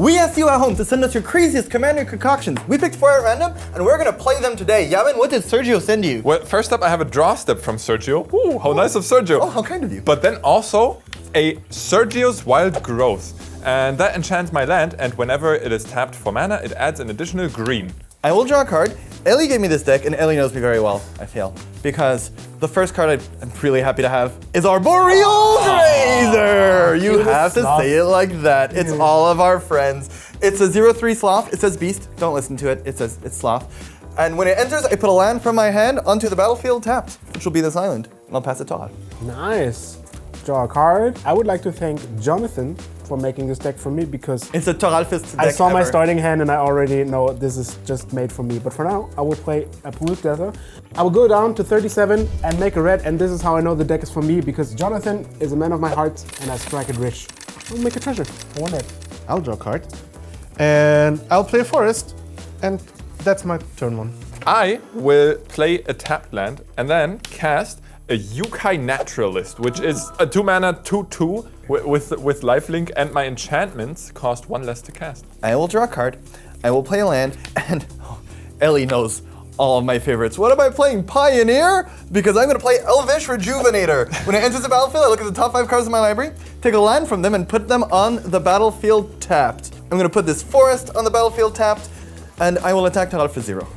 We asked you at home to send us your craziest Commander concoctions. We picked 4 at random, and we're gonna play them today. Yamin, what did Sergio send you? Well, first up, I have a draw step from Sergio. Ooh, how nice of Sergio. Oh, how kind of you. But then also a Sergio's Wild Growth. And that enchants my land, and whenever it is tapped for mana, it adds an additional green. I will draw a card. Ellie gave me this deck, and Ellie knows me very well, I feel. Because the first card I'm really happy to have is our Boreal Grazer! You have to say it like that. It's all of our friends. It's a 0/3 Sloth. It says Beast. Don't listen to it. It says it's Sloth. And when it enters, I put a land from my hand onto the battlefield tapped, which will be this island. And I'll pass it to Todd. Nice. Draw a card. I would like to thank Jonathan for making this deck for me because it's a Thoralfist deck. I saw my starting hand and I already know this is just made for me. But for now, I will play a Pool Desert. I will go down to 37 and make a red, and this is how I know the deck is for me because Jonathan is a man of my heart and I strike it rich. I'll make a treasure. I want that. I'll draw a card. And I'll play a forest. And that's my turn 1. I will play a tapped land and then cast a Yokai Naturalist, which is a 2-mana 2/2 with lifelink, and my enchantments cost 1 less to cast. I will draw a card, I will play a land, and Ellie knows all of my favorites. What am I playing? Pioneer? Because I'm gonna play Elvish Rejuvenator. When it enters the battlefield, I look at the top 5 cards in my library, take a land from them, and put them on the battlefield tapped. I'm gonna put this forest on the battlefield tapped, and I will attack Todd for 0.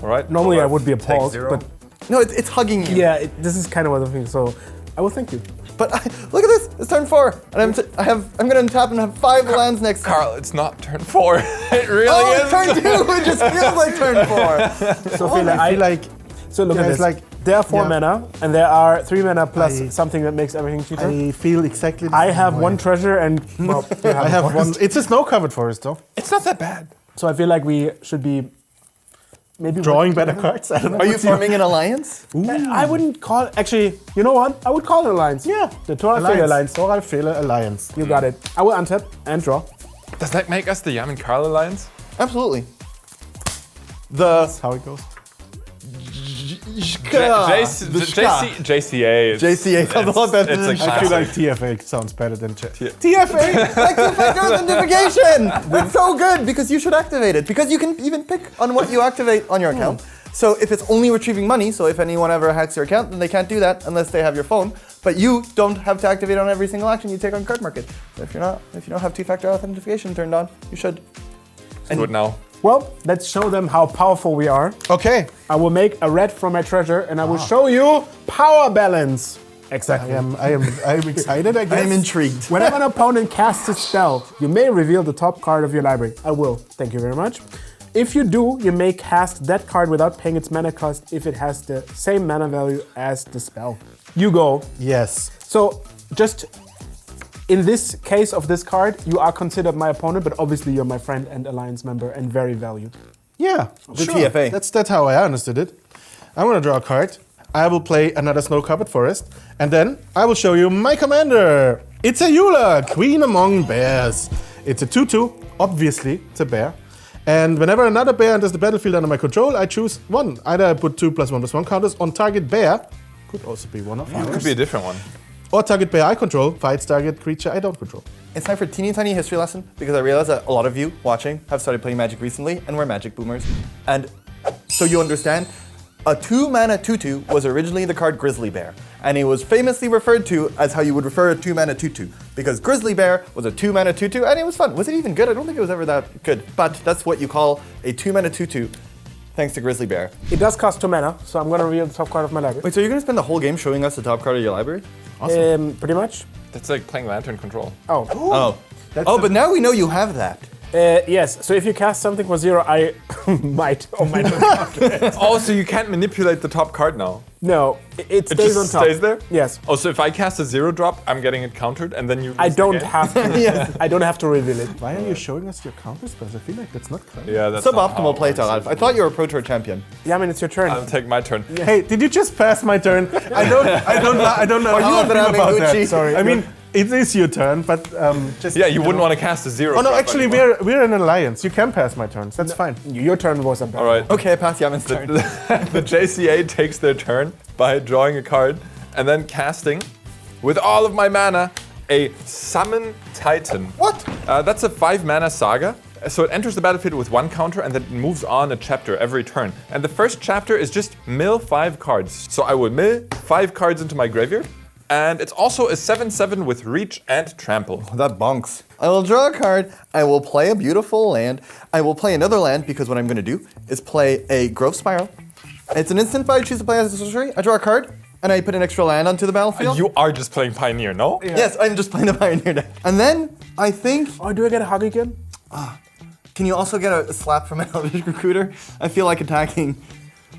All right. Normally I would be appalled, but no, it's hugging you. yeah, this is kind of what I'm thinking. So I will thank you. But look at this. It's turn 4, and I'm gonna untap and have 5 lands next time. Carl, it's not turn 4. It really is. It's turn 2. It just feels like turn 4. So I feel like. So look at this. Like, there are 4 mana, and there are 3 mana plus something that makes everything cheaper. I feel exactly the I same have way. 1 treasure, and well, I have one. It's a snow-covered forest, though. It's not that bad. So I feel like we should be maybe Drawing better cards. I don't know. Are you forming an alliance? I wouldn't call. Actually, you know what? I would call it alliance. Yeah. The Thoralf Alliance. Thoralf Fele Alliance. You got it. I will untap and draw. Does that make us the Yamin Carl Alliance? Absolutely. That's how it goes. JCA. JCA sounds a lot better than I feel like TFA sounds better than TFA. Like two-factor authentication. It's so good because you should activate it because you can even pick on what you activate on your account. So if it's only retrieving money, so if anyone ever hacks your account, then they can't do that unless they have your phone. But you don't have to activate on every single action you take on Cardmarket. So if you don't have two-factor authentication turned on, you should. Do it now. Well, let's show them how powerful we are. Okay. I will make a red from my treasure, and I will show you power balance. Exactly. I am excited, I guess. I am intrigued. Whenever an opponent casts a spell, you may reveal the top card of your library. I will. Thank you very much. If you do, you may cast that card without paying its mana cost if it has the same mana value as the spell. You go. Yes. So, just in this case of this card, you are considered my opponent, but obviously you're my friend and alliance member and very valued. Yeah, The TFA. That's how I understood it. I'm gonna draw a card. I will play another snow-covered forest, and then I will show you my commander. It's a Eula, Queen Among Bears. It's a 2/2. Obviously, it's a bear. And whenever another bear enters the battlefield under my control, I choose one. Either I put 2+1/+1 counters on target bear. Could also be one of ours. Could be a different one. Or target bear I control fights target creature I don't control. It's time for a teeny tiny history lesson because I realize that a lot of you watching have started playing Magic recently and we're Magic boomers. And so you understand, a 2-mana 2/2 was originally the card Grizzly Bear. And it was famously referred to as how you would refer a 2-mana 2/2. Because Grizzly Bear was a 2-mana 2/2 and it was fun. Was it even good? I don't think it was ever that good. But that's what you call a 2-mana 2/2 thanks to Grizzly Bear. It does cost 2 mana, so I'm gonna reveal the top card of my library. Wait, so you're going to spend the whole game showing us the top card of your library? Pretty much. That's like playing Lantern Control. Oh. But now we know you have that. Yes, so if you cast something for 0, I might or might not. Oh, so you can't manipulate the top card now? No, it stays on just top. stays there? Yes. Oh, so if I cast a 0-drop, I'm getting it countered, and then you I lose the don't game? have to. I don't have to reveal it. Why are you showing us your counter spells? I feel like that's not clever. Yeah, that's not how Suboptimal it play, works. Thoralf. I thought you were a Pro Tour champion. Yeah, I mean, it's your turn. I'll take my turn. Hey, did you just pass my turn? I don't know Are how you I feel about Gucci? that. Sorry. I mean, it is your turn, but just Yeah, you wouldn't want to cast a 0. Oh no, actually we're an alliance. You can pass my turns. That's fine. Your turn was a bad. All right. Okay, I passed Yamin's turn. The JCA takes their turn by drawing a card and then casting with all of my mana a Summon Titan. What? That's a 5-mana saga. So it enters the battlefield with 1 counter and then it moves on a chapter every turn. And the first chapter is just mill 5 cards. So I will mill 5 cards into my graveyard. And it's also a 7/7 with reach and trample. That bonks. I will draw a card. I will play a beautiful land. I will play another land because what I'm going to do is play a Growth Spiral. It's an instant, but I choose to play as a sorcery. I draw a card and I put an extra land onto the battlefield. You are just playing Pioneer, no? Yeah. Yes, I'm just playing the Pioneer deck. And then I think. Oh, do I get a hug again? Can you also get a slap from an Elvish Recruiter? I feel like attacking.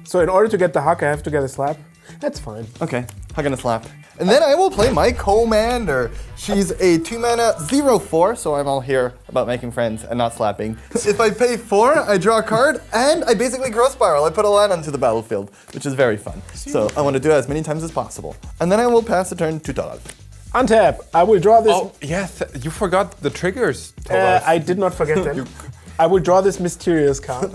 So in order to get the hug, I have to get a slap? That's fine. Okay, hug and a slap. And then I will play my Commander. She's a 2-mana 0/4, so I'm all here about making friends and not slapping. If I pay 4, I draw a card, and I basically Growth Spiral. I put a land onto the battlefield, which is very fun. So I want to do it as many times as possible. And then I will pass the turn to Thoralf. Untap. I will draw this. Oh, yeah, you forgot the triggers. Thoralf. I did not forget them. I will draw this mysterious card,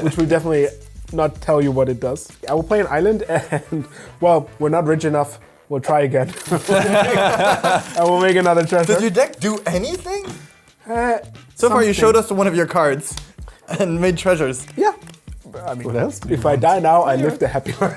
which will definitely not tell you what it does. I will play an island, and well, we're not rich enough. We'll try again. I will make another treasure. Does your deck do anything? So far, you showed us one of your cards and made treasures. Yeah. I mean, What else? if I die now, I live the happy life.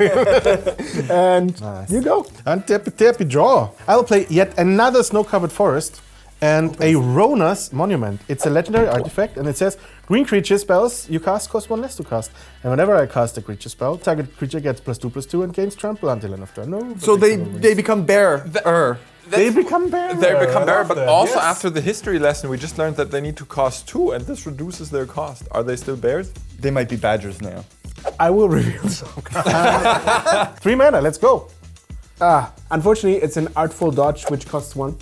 And you go. Untappy draw. I will play yet another snow-covered forest and a Rona's Monument. It's a legendary artifact, and it says green creature spells you cast cost 1 less to cast. And whenever I cast a creature spell, target creature gets +2/+2 and gains trample until end of turn. No, So they become bear. They become bear. They become bear, I love but that. also Yes. after the history lesson, we just learned that they need to cost 2, and this reduces their cost. Are they still bears? They might be badgers now. I will reveal some. 3 mana, let's go. Unfortunately, it's an artful dodge, which costs 1.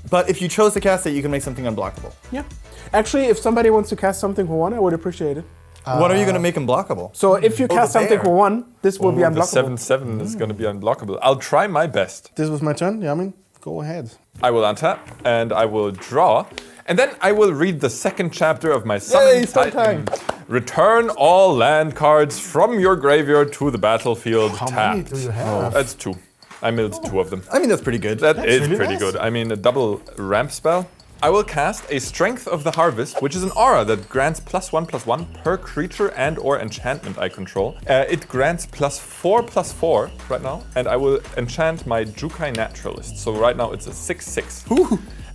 But if you chose to cast it, you can make something unblockable. Yeah. Actually, if somebody wants to cast something for 1, I would appreciate it. What are you going to make unblockable? So if you cast the something bear. for 1, this will be The unblockable. 7/7 is going to be unblockable. I'll try my best. This was my turn, Jamin. Go ahead. I will untap, and I will draw, and then I will read the second chapter of my Summon start Titan. Return all land cards from your graveyard to the battlefield How tapped. many do you have? That's 2. I milled 2 of them. I mean, that's pretty good. That is really pretty nice. good. I mean, a double ramp spell. I will cast a Strength of the Harvest, which is an aura that grants +1/+1 per creature and/or enchantment I control. It grants +4/+4 right now, and I will enchant my Jukai Naturalist. So right now it's a 6/6.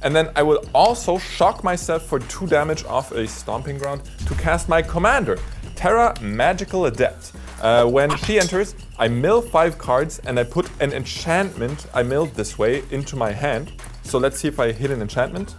And then I will also shock myself for 2 damage off a Stomping Ground to cast my Commander, Terra Magical Adept. When she enters, I mill 5 cards and I put an enchantment I milled this way into my hand. So let's see if I hit an enchantment.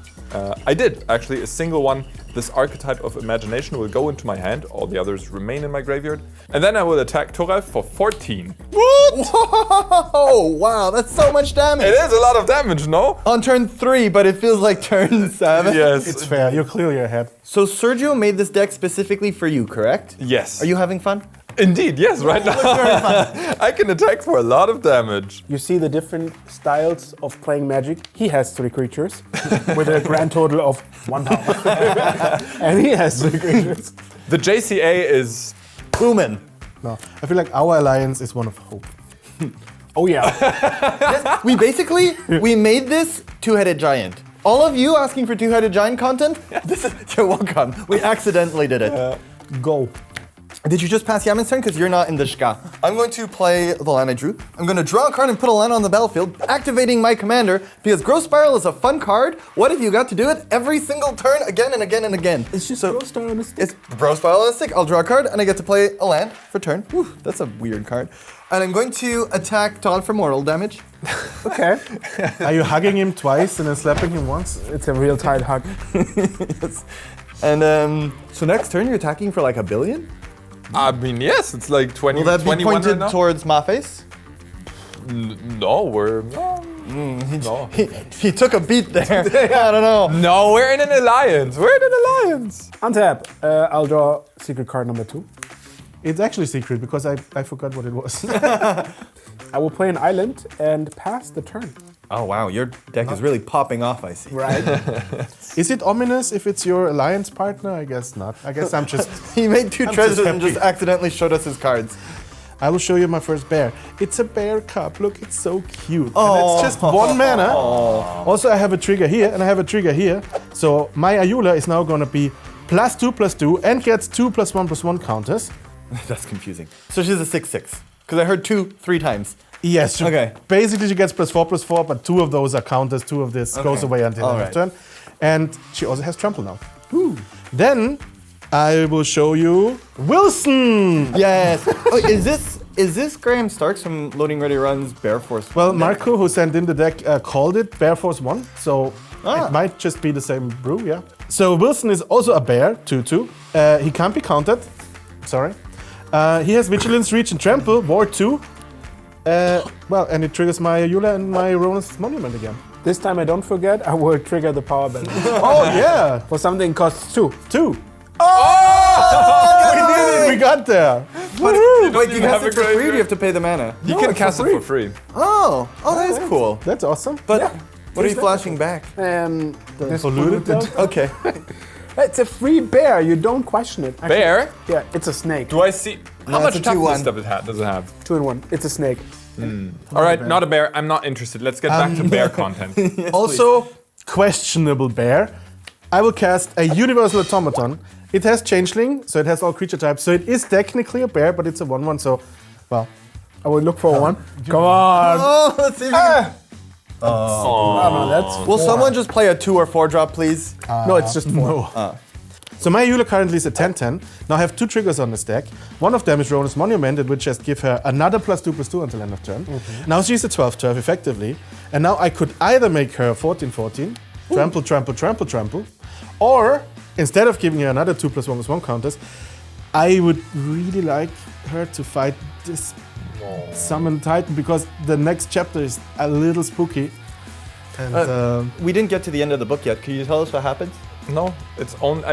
I did, actually, a single one. This archetype of imagination will go into my hand. All the others remain in my graveyard. And then I will attack Thoralf for 14. Whoa! Wow, that's so much damage. It is a lot of damage, no? On turn 3, but it feels like turn 7. Yes. It's fair. You're clearly ahead. So Sergio made this deck specifically for you, correct? Yes. Are you having fun? Indeed, yes, right now. I can attack for a lot of damage. You see the different styles of playing Magic. He has 3 creatures with a grand total of 1 power. And he has 3 creatures. The JCA is... Boomin'. No, I feel like our alliance is one of hope. Oh yeah. We made this 2-headed giant. All of you asking for 2-headed giant content? You're welcome. We accidentally did it. Go. Did you just pass Yamin's turn? Because you're not in the shka. I'm going to play the land I drew. I'm going to draw a card and put a land on the battlefield, activating my commander, because Growth Spiral is a fun card. What if you got to do it every single turn again and again and again? It's just Growth Spiral on a stick. It's Growth Spiral on a stick. I'll draw a card and I get to play a land for turn. Whew, that's a weird card. And I'm going to attack Thoralf for mortal damage. Okay. Are you hugging him twice and then slapping him once? It's a real tight hug. Yes. And so next turn you're attacking for like 1 billion? I mean, yes, it's like 20, Will that be 21 pointed right now. towards my face? No, we're... No. He took a beat there. I don't know. No, we're in an alliance. We're in an alliance. Untap. I'll draw secret card number 2. It's actually secret because I forgot what it was. I will play an island and pass the turn. Oh wow, your deck is really popping off, I see. Right. Is it ominous if it's your alliance partner? I guess not. I guess I'm just... He made 2 I'm treasures just and just happy. accidentally showed us his cards. I will show you my first bear. It's a bear cub. Look, it's so cute. And it's just 1 mana. Also, I have a trigger here and I have a trigger here. So my Ayula is now going to be +2/+2 and gets 2+1/+1 counters. That's confusing. So she's a 6/6. Because I heard 2 3 times. Yes. Okay. Basically, she gets +4/+4, but 2 of those are counters. 2 of this goes away until end of turn. And she also has trample now. Then I will show you Wilson. Yes. Oh, is this Graham Starks from Loading Ready Run's Bear Force? Well, Marco, who sent in the deck, called it Bear Force 1, so it might just be the same brew, yeah. So Wilson is also a bear, 2/2. He can't be countered. Sorry. He has Vigilance, Reach, and Trample, Ward 2. Well, and it triggers my Ayula and my Ronus Monument again. This time I don't forget, I will trigger the power band. Oh, yeah. For something costs 2. 2. We got there. Wait, you cast it for free or do you have to pay the mana? You can cast it for free. Oh, that is cool. That's awesome. But what are you flashing back? This polluted. Okay. It's a free bear, you don't question it. Actually, Bear? Yeah, it's a snake. Do I see how much it's a toughness 2/1. does it have? 2 in 1. It's a snake. All right, not a bear. I'm not interested. Let's get back to bear content. Also, questionable bear. I will cast a Universal Automaton. It has Changeling, so it has all creature types. So it is technically a bear, but it's a 1/1. So, well, I will look for one. Come on. Oh, let's see if you can... Oh, no, that's Will someone just play a 2 or 4 drop, please? no, it's just 4. So my Ayula currently is a 10/10. Now I have 2 triggers on the stack. One of them is Ronus Monument, it would just give her another +2/+2 until end of turn. Now she's a 12/12 effectively. And now I could either make her 14/14, trample, trample, trample, trample, or instead of giving her another 2+1/+1 counters, I would really like her to fight this Summon Titan because the next chapter is a little spooky. And We didn't get to the end of the book yet. Can you tell us what happens? No,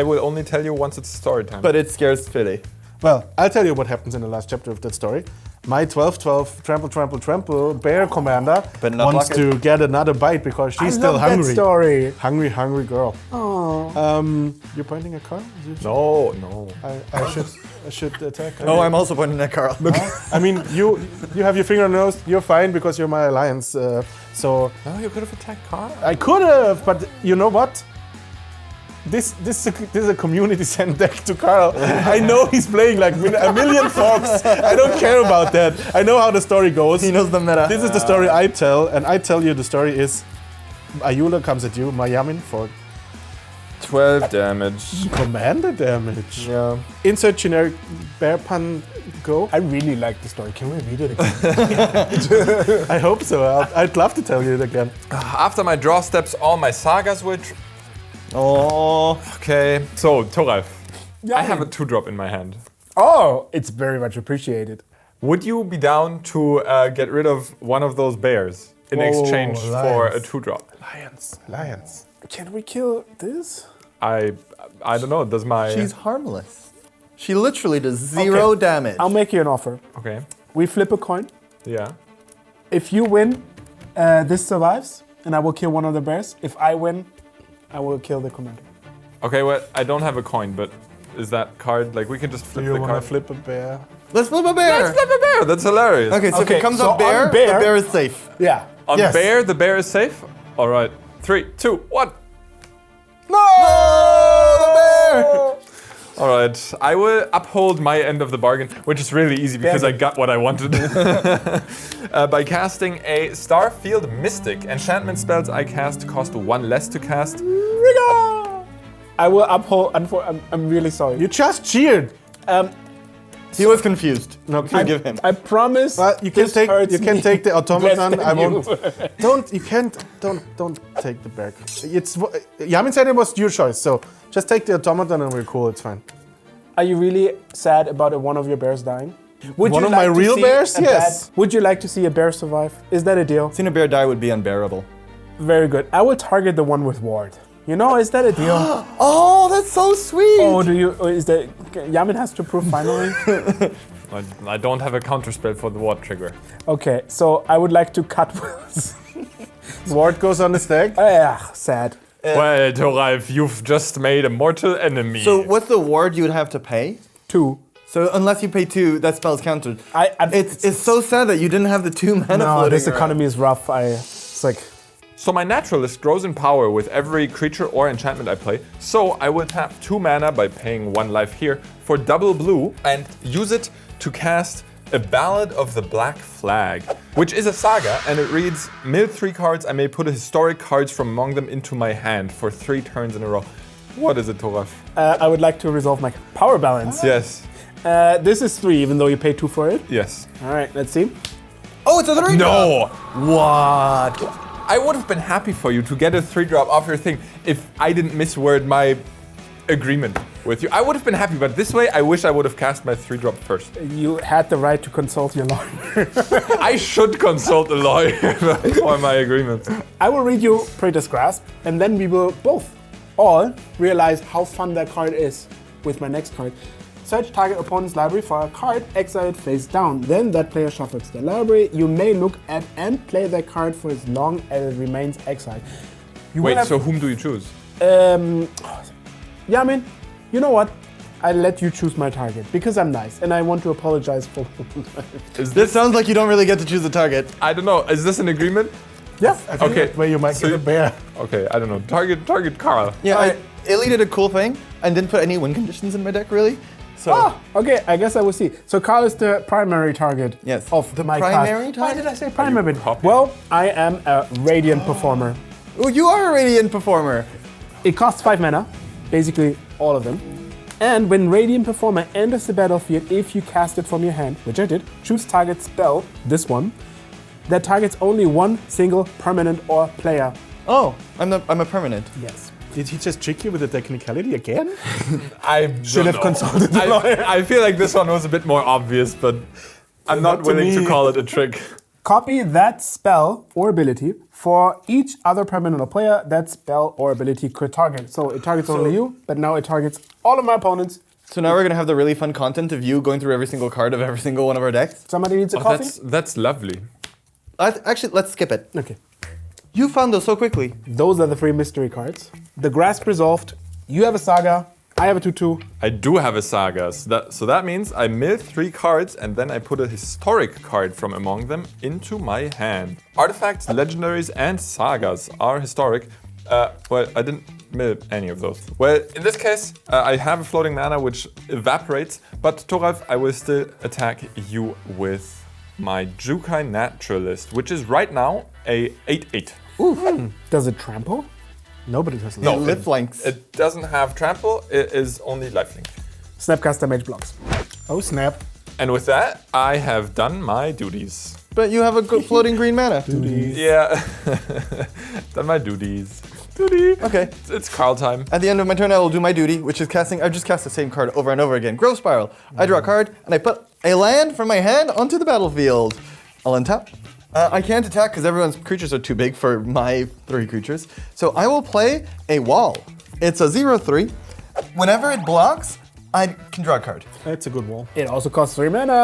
I will only tell you once it's story time. But it scares Fele. well, I'll tell you what happens in the last chapter of that story. My 12/12 trample, trample, trample bear commander Better not wants block to get another bite because she's I still love hungry. that story. Hungry girl. Oh. You're pointing at Carl? no. I should attack. Oh, I'm also pointing at Carl. Look. I mean, you have your finger on the nose. You're fine because you're my alliance. So No, you could have attacked Carl. I could have, but you know what? This is a community sent deck to Carl. I know he's playing like a million folks. I don't care about that. I know how the story goes. He knows the meta. This is the story I tell, and I tell you the story is Ayula comes at you, Jamin, for 12 damage. commander damage. Yeah. Insert generic bear pun, go. I really like the story. Can we read it again? I hope so. I'd love to tell you it again. After my draw steps, all my sagas will... Oh. Okay, so Thoralf, Yeah, I have a 2-drop in my hand. Oh, it's very much appreciated. Would you be down to get rid of one of those bears in exchange for a lions. 2-drop? Lions. Can we kill this? I don't know, does my... She's harmless. She literally does 0 damage. I'll make you an offer. Okay, We flip a coin. yeah. If you win, this survives, and I will kill one of the bears. If I win, I will kill the commander. Okay, well, I don't have a coin, but is that card, like, we can just Do flip you the want to card? flip a bear? Let's flip a bear. Let's flip a bear, that's hilarious. Okay, so if Okay, it comes so up bear, on bear- the bear is safe. Yeah. On Yes. bear, the bear is safe? All right, 3, 2, 1. No! The bear! All right, I will uphold my end of the bargain, which is really easy because I got what I wanted. By casting a Starfield Mystic. Enchantment spells I cast cost 1 less to cast. I will uphold. I'm really sorry. You just cheered. He was confused. No, Forgive him. I promise. Well, you can this take hurts you can me take the automaton. less I than won't. you. Don't take the bear. It's Jamin said it was your choice, so just take the automaton and we're cool. It's fine. Are you really sad about one of your bears dying? Would One you of my like to real see bears? a Yes. Would you like to see a bear survive? Is that a deal? Seeing a bear die would be unbearable. Very good. I will target the one with ward. You know, is that a deal? Oh, that's so sweet. Oh, do you? Or is that Jamin has to prove finally? I don't have a counterspell for the ward trigger. Okay, so I would like to cut Will's. Ward goes on the stack. Sad. Well, Thoralf, you've just made a mortal enemy. So what's the ward you would have to pay? 2. So unless you pay 2, that spell's countered. It's so sad that you didn't have the 2 mana No, floating this around. economy is rough. It's like, So my Naturalist grows in power with every creature or enchantment I play. So I will tap 2 mana by paying 1 life here for double blue and use it to cast a Ballad of the Black Flag, which is a saga, and it reads, mill 3 cards, I may put a historic cards from among them into my hand for 3 turns in a row. What is it, Thoralf? I would like to resolve my power balance. Yes. This is 3, even though you pay 2 for it. Yes. All right, let's see. Oh, it's a 3 No! What? I would have been happy for you to get a 3-drop off your thing if I didn't misword my agreement with you. I would have been happy, but this way I wish I would have cast my 3-drop first. You had the right to consult your lawyer. I should consult a lawyer for my agreement. I will read you Praetor's Grasp, and then we will both all realize how fun that card is with my next card. Search target opponent's library for a card, exile it face down. Then that player shuffles their library. You may look at and play that card for as long as it remains exiled. Wait, so whom do you choose? Jamin, you know what? I let you choose my target because I'm nice and I want to apologize for. This sounds like you don't really get to choose a target. I don't know. Is this an agreement? Yeah. I think Okay. that's where you might get a bear. Okay, I don't know. Target Carl. Yeah, Illy did a cool thing and didn't put any win conditions in my deck, really. So, Okay, I guess I will see. So Carl is the primary target Yes. of The my primary class. Why target? did I say primary? copying? Well, I am a Radiant performer. oh, you are a Radiant performer. It costs 5 mana, basically all of them. And when Radiant Performer enters the battlefield, if you cast it from your hand, which I did, choose target spell, this one, that targets only one single permanent or player. Oh, I'm a permanent. Yes. Did he just trick you with the technicality again? I Should have consulted the lawyer. I feel like this one was a bit more obvious, but I'm not to willing to me. call it a trick. Copy that spell or ability for each other permanent or player that spell or ability could target. So it targets only you, but now it targets all of my opponents. So now we're gonna have the really fun content of you going through every single card of every single one of our decks. Somebody needs a Oh, coffee? that's lovely. Actually, let's skip it. Okay. You found those so quickly. Those are the 3 mystery cards. The Grasp resolved. You have a Saga. I have a 2/2. I do have a saga, so that means I mill 3 cards and then I put a historic card from among them into my hand. Artifacts, legendaries, and sagas are historic. Well, I didn't mill any of those. Well, in this case, I have a floating mana which evaporates, but Thoralf, I will still attack you with my Jukai Naturalist, which is right now a 8/8. Does it trample? Nobody does No, that. lip flanks. It doesn't have trample, it is only lifelink. Snapcaster Mage blocks. Oh, snap. And with that, I have done my duties. But you have a good floating green mana. Yeah, done my duties. Duty. Okay. It's Carl time. At the end of my turn, I will do my duty, which is casting. I've just cast the same card over and over again. Growth Spiral. I draw a card, and I put a land from my hand onto the battlefield. I'll untap. I can't attack because everyone's creatures are too big for my 3 creatures. So I will play a wall. It's a 0/3. Whenever it blocks, I can draw a card. That's a good wall. It also costs 3 mana.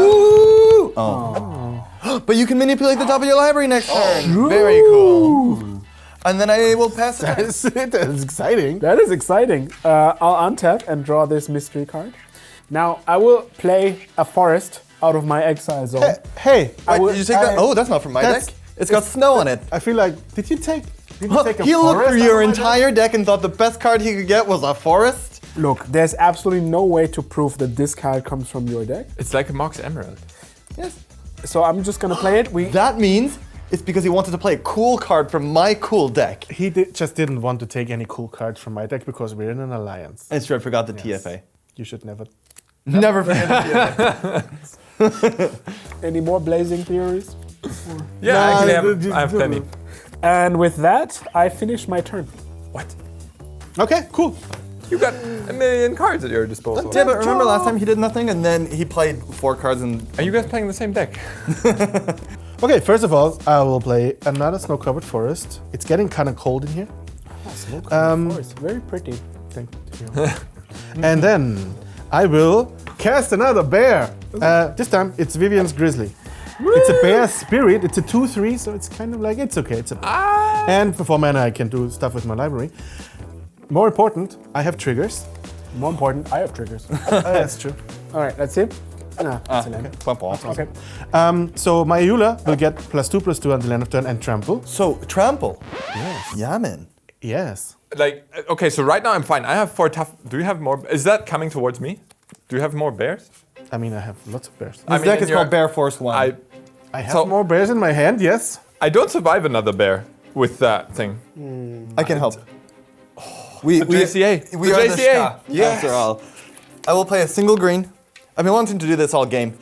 Ooh! Oh. But you can manipulate the top of your library next turn. Very cool. And then I will pass it. That's exciting. That is exciting. I'll untap and draw this mystery card. Now I will play a forest out of my exile zone. Hey, Wait, did you take that? Oh, that's not from my That's- deck. It's got snow on it. I feel like, did you take a He looked through forest your out of my entire deck and thought the best card he could get was a forest. Look, there's absolutely no way to prove that this card comes from your deck. It's like a Mox Emerald. Yes. So I'm just gonna play it. That means it's because he wanted to play a cool card from my cool deck. He just didn't want to take any cool cards from my deck because we're in an alliance. And Straight forgot the TFA. You should never. Never forget the TFA. Any more blazing theories? Yeah, Nah, actually, I have plenty. And with that, I finish my turn. What? Okay, cool. You got a million cards at your disposal. Yeah, but remember last time he did nothing and then he played 4 cards and Are you guys playing the same deck? Okay, first of all, I will play another snow-covered forest. It's getting kind of cold in here. Forest, very pretty. Thank you. And then I will cast another bear. This time it's Vivian's Grizzly. It's a bear spirit. It's a 2/3, so it's kind of like it's okay. It's a and for 4 mana I can do stuff with my library. More important, I have triggers. More important, I have triggers. That's true. All right, let's see. No, that's a land. Okay. So my Ayula will get +2/+2 until end of turn and trample. So, trample. Yes. Yamin. Yes. Like, okay, so right now I'm fine. I have 4 tough. Do you have more? Is that coming towards me? Do you have more bears? I mean, I have lots of bears. This deck is called Bear Force 1. I have more bears in my hand, yes. I don't survive another bear with that thing. I can help. We JCA. We The are JCA. the Ska, after all. I will play a single green. I've been wanting to do this all game,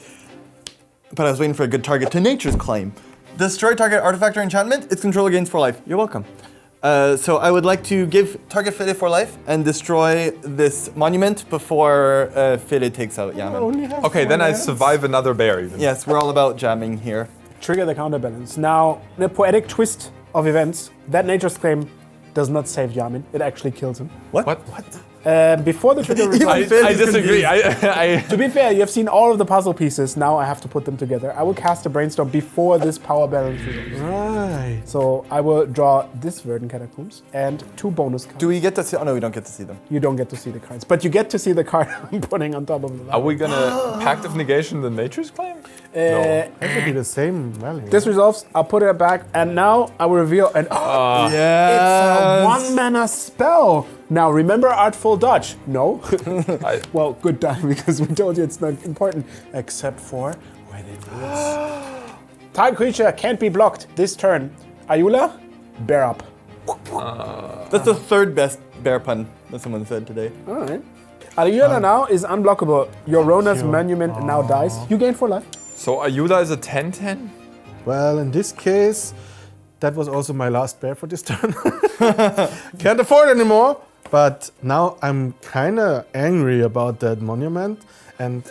but I was waiting for a good target to Nature's Claim. Destroy target artifact or enchantment. Its controller gains 4 life. You're welcome. So I would like to give target Fele 4 life and destroy this monument before Fele takes out Yamin. Okay, then I survive another bear even. Yes, we're all about jamming here. Trigger the counterbalance. Now, in a poetic twist of events, that Nature's Claim does not save Yamin. It actually kills him. What? Before the trigger I resolves. I disagree. To be fair, you have seen all of the puzzle pieces. Now I have to put them together. I will cast a brainstorm before this power balance resolves. Right. So I will draw this Verdant Catacombs and 2 bonus cards. Do we get to see? Oh no, we don't get to see them. You don't get to see the cards, but you get to see the card I'm putting on top of the Are we gonna Pact of Negation the Nature's Claim? That would be the same value. This resolves, I'll put it back, and now I will reveal an Yeah. it's a 1-mana spell. Now remember Artful Dodge? No? Well, good time, because we told you it's not important, except for when it is. Target creature can't be blocked this turn. Ayula, bear up. That's the 3rd best bear pun that someone said today. All right. Ayula now is unblockable. Your Rona's monument now dies. You gain 4 life. So Ayula is a 10/10? Well, in this case, that was also my last bear for this turn. Can't afford anymore. But now I'm kind of angry about that monument. And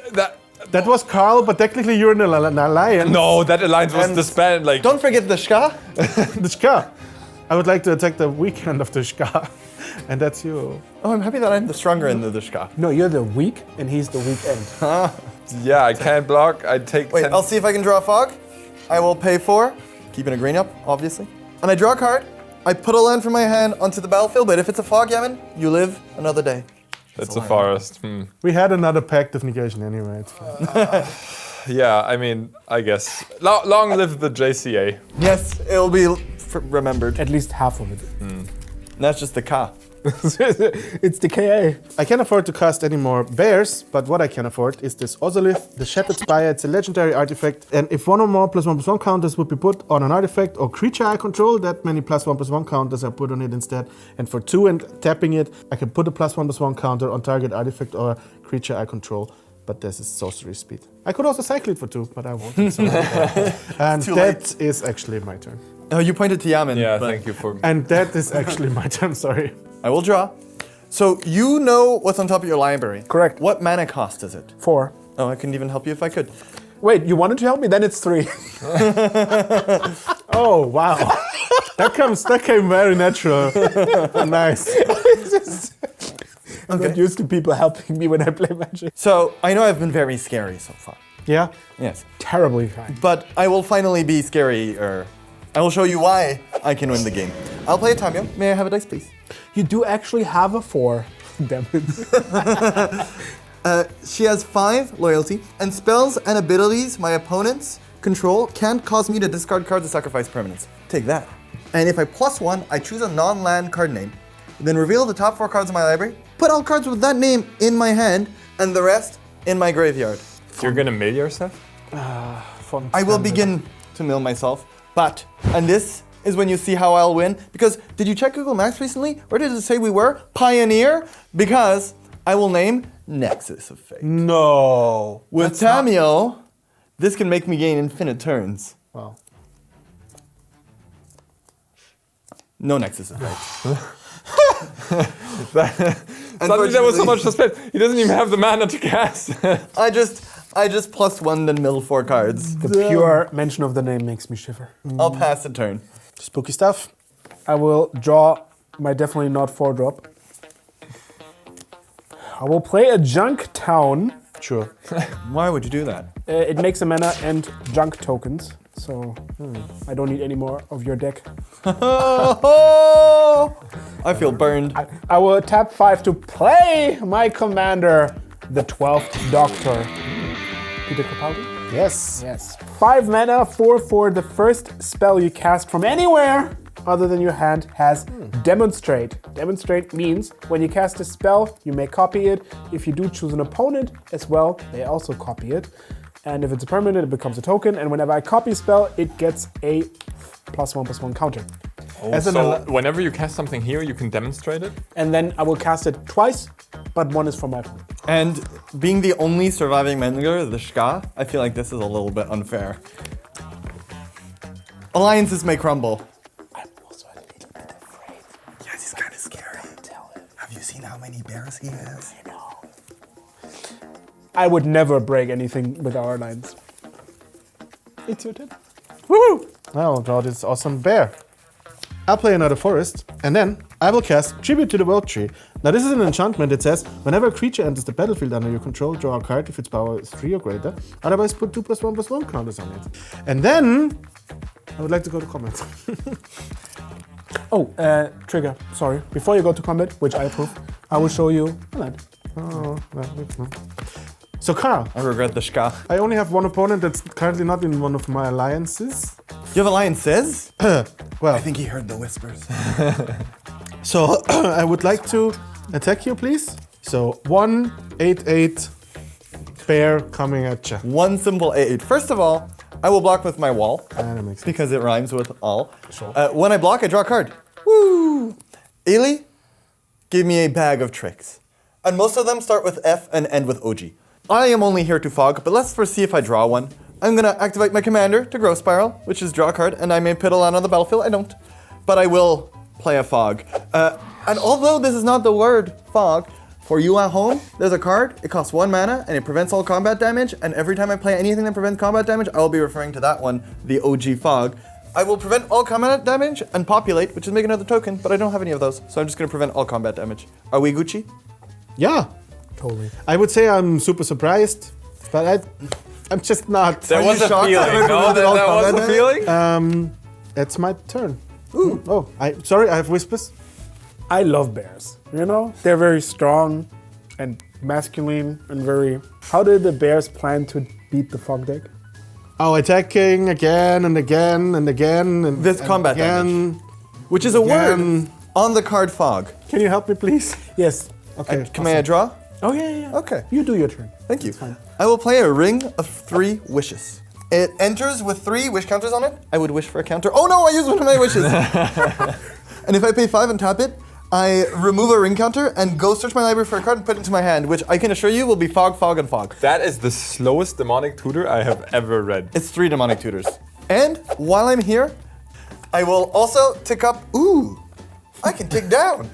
that was Carl, but technically you're in an alliance. No, that alliance was And disbanded. Like, Don't forget the Ska. The Ska. I would like to attack the weekend of the Ska. And that's you. Oh, I'm happy that I'm the stronger end of the Ska. No, you're the weak, and he's the weekend. yeah, I can't block. I take Wait, 10. I'll see if I can draw a fog. I will pay 4, keeping a green up, obviously. And I draw a card. I put a land from my hand onto the battlefield, but if it's a fog, Yamin, you live another day. It's a forest. We had another Pact of Negation anyway. It's fine. Yeah, I mean, I guess. Long live the JCA. Yes, it'll be remembered. At least half of it. And that's just the Ka. It's the KA. I can't afford to cast any more bears, but what I can afford is this Ozolith, the Shattered Spire. It's a legendary artifact, and if 1 or more +1/+1 counters would be put on an artifact or creature I control, that many +1/+1 counters are put on it instead. And for 2 and tapping it, I can put a +1/+1 counter on target artifact or creature I control. But this is sorcery speed. I could also cycle it for 2, but I won't. So. And that is actually my turn. Oh, you pointed to Yamin. Yeah, but thank you for. And that is actually my turn, sorry. I will draw. So you know what's on top of your library. Correct. What mana cost is it? 4. Oh, I couldn't even help you if I could. Wait, you wanted to help me? Then it's 3. Oh, wow. that came very natural. Nice. I'm not used to people helping me when I play Magic. So I know I've been very scary so far. Yeah. Yes. Terribly kind. But I will finally be scarier. I will show you why I can win the game. I'll play a Tamio. May I have a dice, please? You do actually have a 4. Damn it. She has 5 loyalty, and spells and abilities my opponents control can't cause me to discard cards or sacrifice permanents. Take that. And if I +1, I choose a non-land card name, then reveal the top 4 cards in my library, put all cards with that name in my hand, and the rest in my graveyard. You're gonna mill yourself? Fun. I will begin to mill myself, but, and this is when you see how I'll win, because did you check Google Maps recently? Or did it say we were Pioneer? Because I will name Nexus of Fate. No. With Tamio, this can make me gain infinite turns. Wow. No Nexus of Fate. Suddenly there was so much suspense. He doesn't even have the mana to cast. I just +1 then mill 4 cards. The pure mention of the name makes me shiver. I'll pass the turn. Spooky stuff. I will draw my definitely not 4-drop. I will play a Junk Town. Sure. Why would you do that? It makes a mana and junk tokens, so I don't need any more of your deck. I feel burned. I will tap 5 to play my commander. the 12th Doctor. Peter Capaldi? Yes. Yes. 5 mana, 4/4. The first spell you cast from anywhere other than your hand has Demonstrate. Demonstrate means when you cast a spell, you may copy it. If you do choose an opponent as well, they also copy it. And if it's a permanent, it becomes a token. And whenever I copy a spell, it gets a +1/+1 counter. So whenever you cast something here, you can demonstrate it? And then I will cast it twice, but one is from my opponent. And being the only surviving member, the Shka, I feel like this is a little bit unfair. Alliances may crumble. I'm also a little bit afraid. Yes, he's kind of scary. Have you seen how many bears he has? I know. I would never break anything with our alliance. It's your turn. Woo! Now I'll draw this awesome bear. I'll play another forest, and then I will cast Tribute to the World Tree. Now this is an enchantment that says, whenever a creature enters the battlefield under your control, draw a card if its power is 3 or greater. Otherwise put 2 +1/+1 counters on it. And then, I would like to go to combat. Trigger, sorry. Before you go to combat, which I approve, I will show you a land. Oh, no. So Carl, I regret the Shka. I only have one opponent that's currently not in one of my alliances. You have alliances? Well, I think he heard the whispers. so I would like to attack you, please. So 1/8/8 bear coming at you. One simple 8. First of all, I will block with my wall. That makes sense. Because it rhymes with all. Sure. When I block, I draw a card. Woo! Ailey, give me a bag of tricks. And most of them start with F and end with OG. I am only here to fog, but let's first see if I draw one. I'm gonna activate my commander to Growth Spiral, which is draw a card, and I may put a land on the battlefield. I don't. But I will play a fog. And although this is not the word fog, for you at home, there's a card, it costs 1 mana, and it prevents all combat damage, and every time I play anything that prevents combat damage, I will be referring to that one, the OG fog. I will prevent all combat damage and populate, which is make another token, but I don't have any of those, so I'm just gonna prevent all combat damage. Are we Gucci? Yeah, Totally. I would say I'm super surprised, but I'm just not. There was a shocked feeling, that I no? prevented all There was a combat feeling? It's my turn. Ooh. Oh, sorry, I have whispers. I love bears. You know, they're very strong and masculine and very. How did the bears plan to beat the fog deck? Oh, attacking again and again and again and This and combat again. Which is a word Again. on the card fog. Can you help me, please? Yes. Okay. Can I draw? Oh yeah. Okay. You do your turn. Thank you. I will play a ring of 3 wishes. It enters with 3 wish counters on it. I would wish for a counter. Oh no, I used one of my wishes. And if I pay 5 and tap it, I remove a ring counter and go search my library for a card and put it into my hand, which I can assure you will be fog, fog, and fog. That is the slowest demonic tutor I have ever read. It's 3 demonic tutors. And while I'm here, I will also tick up. Ooh, I can tick down.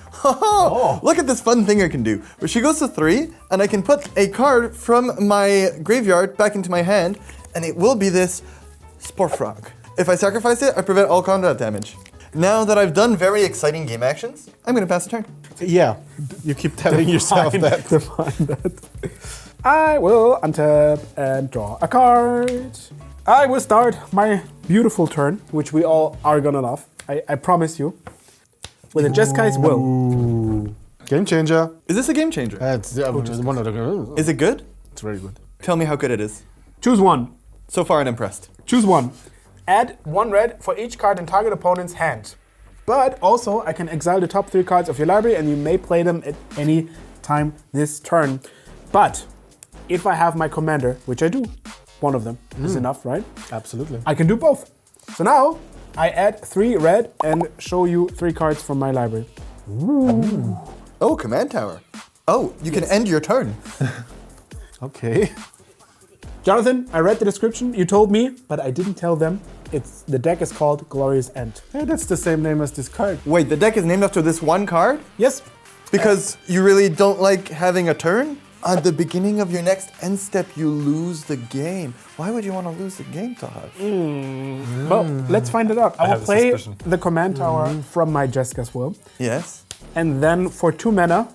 Look at this fun thing I can do. Where she goes to 3, and I can put a card from my graveyard back into my hand, and it will be this Spore Frog. If I sacrifice it, I prevent all combat damage. Now that I've done very exciting game actions, I'm gonna pass the turn. Yeah, you keep telling yourself that. Define that. I will untap and draw a card. I will start my beautiful turn, which we all are gonna love. I promise you. With a Jeskai's Will. Ooh. Game changer. Is this a game changer? It's one of the. Is it good? It's very good. Tell me how good it is. Choose one. So far, I'm impressed. Choose one. Add 1 red for each card in target opponent's hand. But also, I can exile the top 3 cards of your library and you may play them at any time this turn. But if I have my commander, which I do, one of them is enough, right? Absolutely. I can do both. So now I add 3 red and show you 3 cards from my library. Ooh. Oh, command tower. Oh, you can end your turn. Okay. Jonathan, I read the description. You told me, but I didn't tell them. The deck is called Glorious End. Hey, that's the same name as this card. Wait, the deck is named after this one card? Yes. Because you really don't like having a turn? At the beginning of your next end step, you lose the game. Why would you want to lose the game, Thoralf? Well, let's find it out. I will have a play suspicion. the command tower from my Jeskai's Will. Yes. And then for 2 mana,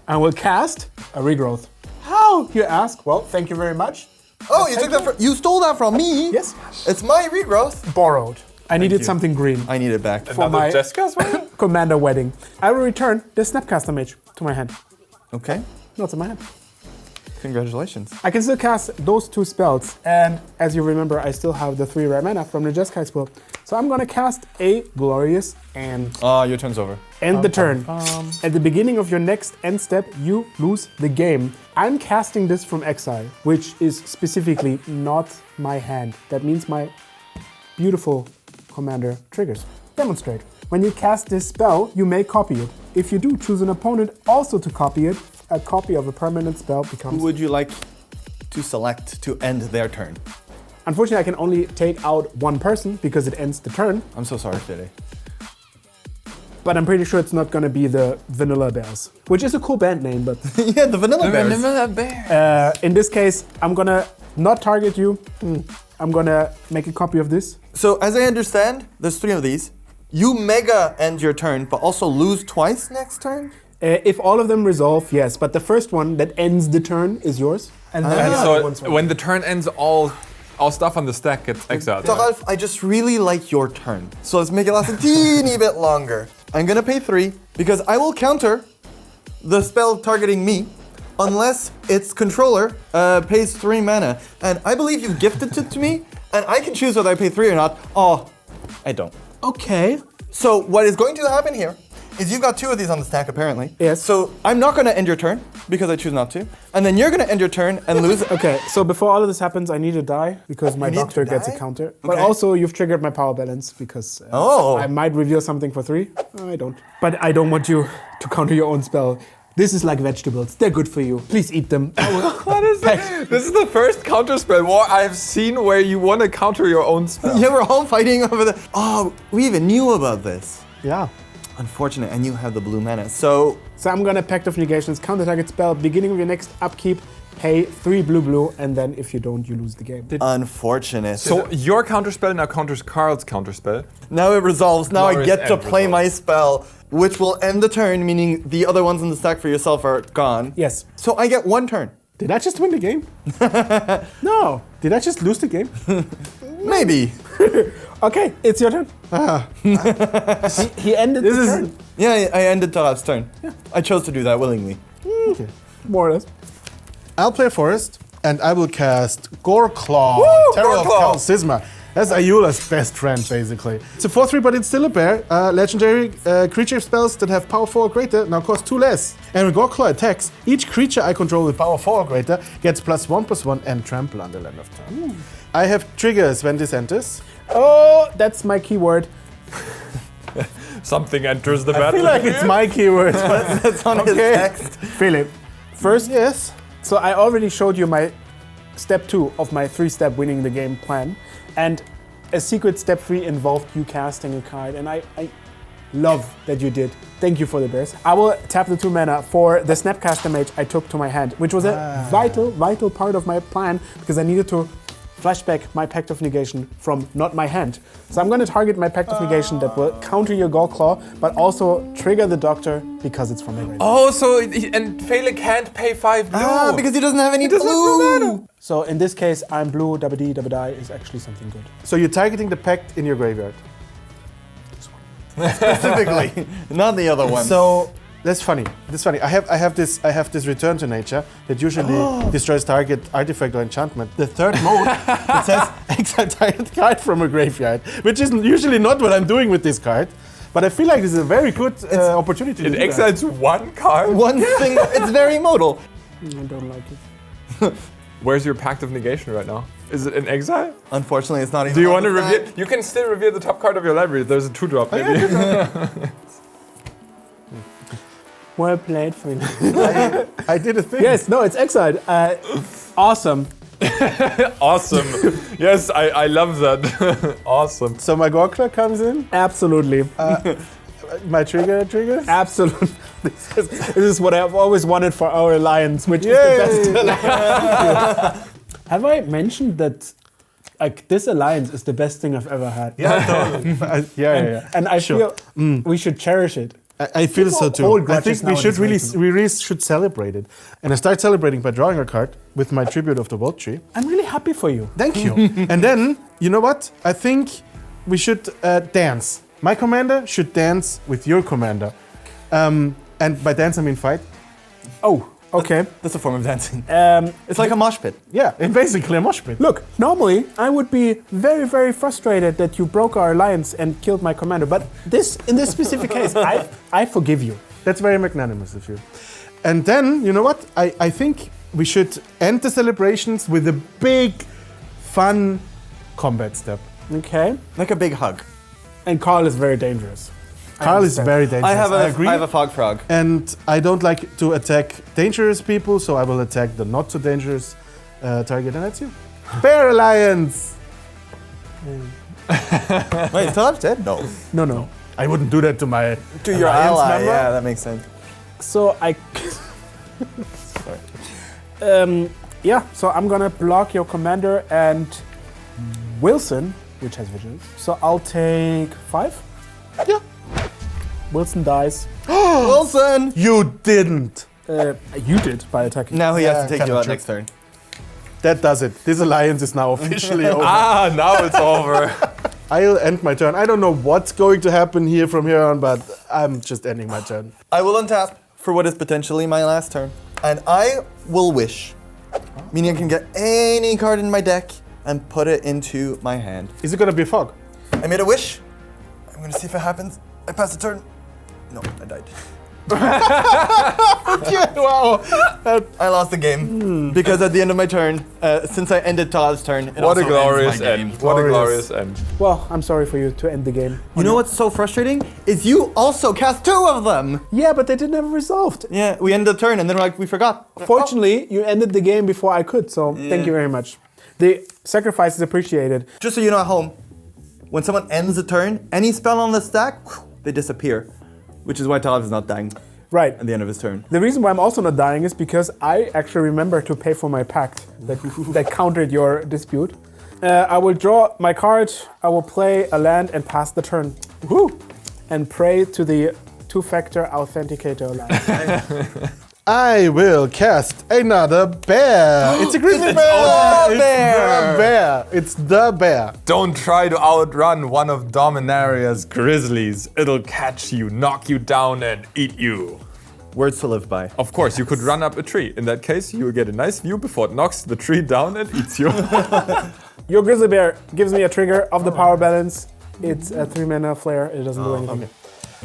I will cast a Regrowth. How, you ask? Well, thank you very much. Oh, you took that you stole that from me? Yes. It's my regrowth. Borrowed. I needed you. something green. I need it back. For my Jessica's one? Commander Wedding. I will return the Snapcaster Mage to my hand. Okay. No, it's in my hand. Congratulations. I can still cast those 2 spells, and as you remember, I still have the 3 rare mana from the Jeskai spell. So I'm gonna cast a Glorious End. Oh, your turn's over. End the turn. At the beginning of your next end step, you lose the game. I'm casting this from exile, which is specifically not my hand. That means my beautiful commander triggers. Demonstrate. When you cast this spell, you may copy it. If you do, choose an opponent also to copy it. A copy of a permanent spell becomes... Who would you like to select to end their turn? Unfortunately, I can only take out one person because it ends the turn. I'm so sorry, Fele. But I'm pretty sure it's not gonna be the Vanilla Bears, which is a cool band name, but... Yeah, the Vanilla Bears. Vanilla Bear. in this case, I'm gonna not target you. I'm gonna make a copy of this. So, as I understand, there's 3 of these. You mega end your turn, but also lose twice next turn? If all of them resolve, yes, but the first one that ends the turn is yours. And then And the other one's so mine. when the turn ends, all stuff on the stack gets exiled. Thoralf, I just really like your turn. So let's make it last a teeny bit longer. I'm gonna pay 3 because I will counter the spell targeting me unless its controller pays 3 mana. And I believe you've gifted it to me, and I can choose whether I pay 3 or not. Oh, I don't. Okay. So what is going to happen here is you've got 2 of these on the stack apparently. Yes. So I'm not gonna end your turn because I choose not to. And then you're gonna end your turn and lose. Okay, so before all of this happens, I need to die because my You need doctor to gets a die? counter. But Okay. also, you've triggered my power balance because Oh. I might reveal something for 3. I don't. But I don't want you to counter your own spell. This is like vegetables. They're good for you. Please eat them. What is that? This is the first counter spell war I've seen where you want to counter your own spell. Yeah, we're all fighting over the. Oh, we even knew about this. Yeah. Unfortunate, and you have the blue mana. So So I'm gonna Pact of Negations, counter target spell, beginning of your next upkeep, pay 3 blue, and then if you don't, you lose the game. unfortunate. So your counter spell now counters Carl's counter spell. now it resolves. Now I Glorious get to End play my resolves. spell, which will end the turn, meaning the other ones in the stack for yourself are gone. Yes. So I get 1 turn. Did I just win the game? No. Did I just lose the game? Maybe. Okay, it's your turn. He ended the turn. Yeah, I ended Thoralf's turn. I chose to do that willingly. Okay. More or less. I'll play Forest, and I will cast Goreclaw, Terror of Goreclaw. Cal Sisma. That's Ayula's best friend, basically. It's a 4/3, but it's still a bear. Legendary creature spells that have power 4 or greater now cost 2 less. And when Goreclaw attacks, each creature I control with power 4 or greater gets +1/+1 and trample until end of turn. I have triggers when this enters. Oh, that's my keyword. Something enters the I battle. feel like it's my keyword. That's on his text. Philip, first, Yes. so I already showed you my step 2 of my 3-step winning the game plan. And a secret step 3 involved you casting a card. And I love that you did. Thank you for the bears. I will tap the 2 mana for the Snapcaster Mage I took to my hand, which was a vital part of my plan because I needed to flashback my Pact of Negation from not my hand. So I'm going to target my Pact of Negation that will counter your Goreclaw, but also trigger the Doctor because it's from my graveyard. Oh, so and Fele can't pay 5 blue. Ah, because he doesn't have any doesn't have blue. So in this case, I'm blue, dabba dee, dabba die is actually something good. So you're targeting the pact in your graveyard. Specifically, not the other one. So that's funny. That's funny. I have this return to nature that usually destroys target artifact or enchantment. The third mode it says exile target card from a graveyard, which is usually not what I'm doing with this card. But I feel like this is a very good opportunity. It to do that. exiles 1 card. one thing, it's very modal. I don't like it. Where's your Pact of Negation right now? Is it in exile? Unfortunately, it's not even. Do you on want to the reveal? stack. You can still reveal the top card of your library. There's a 2-drop maybe. Well played, Phil. I did a thing. Yes, no, it's exiled. Awesome. Awesome. Yes, I love that. Awesome. So my Goreclaw comes in. Absolutely. My triggers. Absolutely. This is what I've always wanted for our alliance, which is the best alliance. Have I mentioned that like this alliance is the best thing I've ever had? Yeah, totally. yeah. And I feel we should cherish it. I feel so too. hold I grudges think nowadays, we really should celebrate it. And I start celebrating by drawing a card with my tribute of the Vault Tree. I'm really happy for you. Thank you. And then, you know what? I think we should dance. My commander should dance with your commander. And by dance, I mean fight. Oh, Okay. That's a form of dancing. Um, It's like a mosh pit. Yeah, it's basically a mosh pit. Look, normally I would be very, very frustrated that you broke our alliance and killed my commander. But in this specific case, I forgive you. That's very magnanimous of you. And then, you know what? I think we should end the celebrations with a big, fun combat step. Okay. Like a big hug. And Carl is very dangerous. Carl is very dangerous. I agree. have a fog frog. And I don't like to attack dangerous people, so I will attack the not so dangerous target, and that's you. Bear Alliance! Wait, Thoralf dead? No. No. I wouldn't do that to my To your alliance ally. member. Yeah, that makes sense. So I. Yeah, so I'm gonna block your commander and Wilson, which has vigilance. So I'll take 5. Yeah. Wilson dies. Wilson! You didn't! You did by attacking. Now he has to take kinda you out true. next turn. That does it. This alliance is now officially over. Ah, now it's over. I'll end my turn. I don't know what's going to happen here from here on, but I'm just ending my turn. I will untap for what is potentially my last turn. And I will wish, meaning I can get any card in my deck and put it into my hand. Is it gonna be a fog? I made a wish. I'm gonna see if it happens. I pass the turn. No, I died. Yeah, wow. I lost the game because at the end of my turn, since I ended Todd's turn, it What also a glorious ends my game. end. What a Glorious. glorious end. Well, I'm sorry for you to end the game. You know what's so frustrating? Is you also cast 2 of them. Yeah, but they didn't have it resolved. Yeah, we ended the turn and then we forgot. Fortunately, you ended the game before I could, so thank you very much. The sacrifice is appreciated. Just so you know at home, when someone ends a turn, any spell on the stack, they disappear. Which is why Thoralf is not dying Right. at the end of his turn. The reason why I'm also not dying is because I actually remember to pay for my pact that countered your dispute. I will draw my card, I will play a land and pass the turn. Woo! And pray to the 2-factor authenticator land. I will cast another bear. It's a grizzly bear. the bear. The bear. It's the bear. Don't try to outrun one of Dominaria's grizzlies. It'll catch you, knock you down, and eat you. Words to live by. Of course, you could run up a tree. In that case, you will get a nice view before it knocks the tree down and eats you. Your grizzly bear gives me a trigger of the power balance. It's a 3-mana flare, it doesn't do anything. Okay.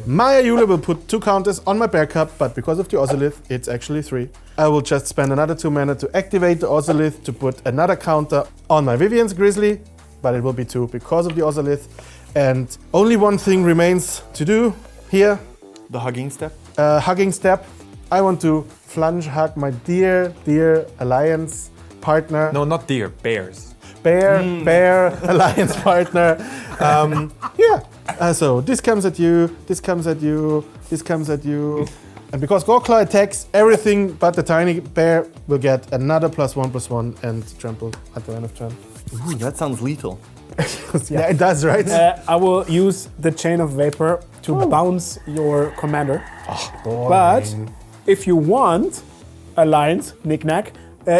My Ayula will put 2 counters on my bear cup, but because of the Ozolith, it's actually 3. I will just spend another 2 mana to activate the Ozolith to put another counter on my Vivian's Grizzly, but it will be 2 because of the Ozolith. And only one thing remains to do here. The hugging step. Hugging step. I want to flunge hug my dear alliance partner. No, not deer, bears. Bear alliance partner. So this comes at you, this comes at you, this comes at you. And because Gorkla attacks, everything but the tiny bear will get another +1/+1 and trample at the end of turn. Ooh, that sounds lethal. Yeah, it does, right? I will use the Chain of Vapor to bounce your commander. But if you want Alliance, knick-knack,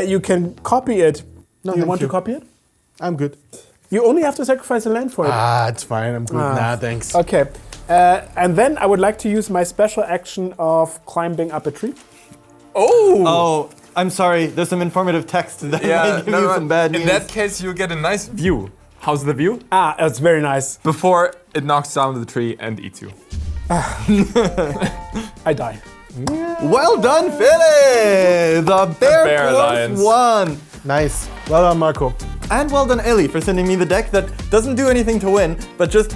you can copy it. No, Do you thank want you. to copy it? I'm good. You only have to sacrifice a land for it. It's fine, I'm good. Nah, thanks. Okay. And then I would like to use my special action of climbing up a tree. Oh, I'm sorry. There's some informative text that might give you some bad news. In that case, you get a nice view. How's the view? It's very nice. Before it knocks down the tree and eats you. I die. Well done, Fele! The bear Bear plus Alliance. 1. Nice. Well done, Marco. And well done, Ellie, for sending me the deck that doesn't do anything to win, but just,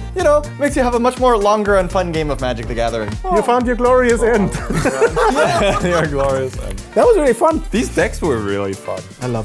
makes you have a much more longer and fun game of Magic the Gathering. You found your glorious end. You're glorious. And That was really fun. these decks were really fun. I love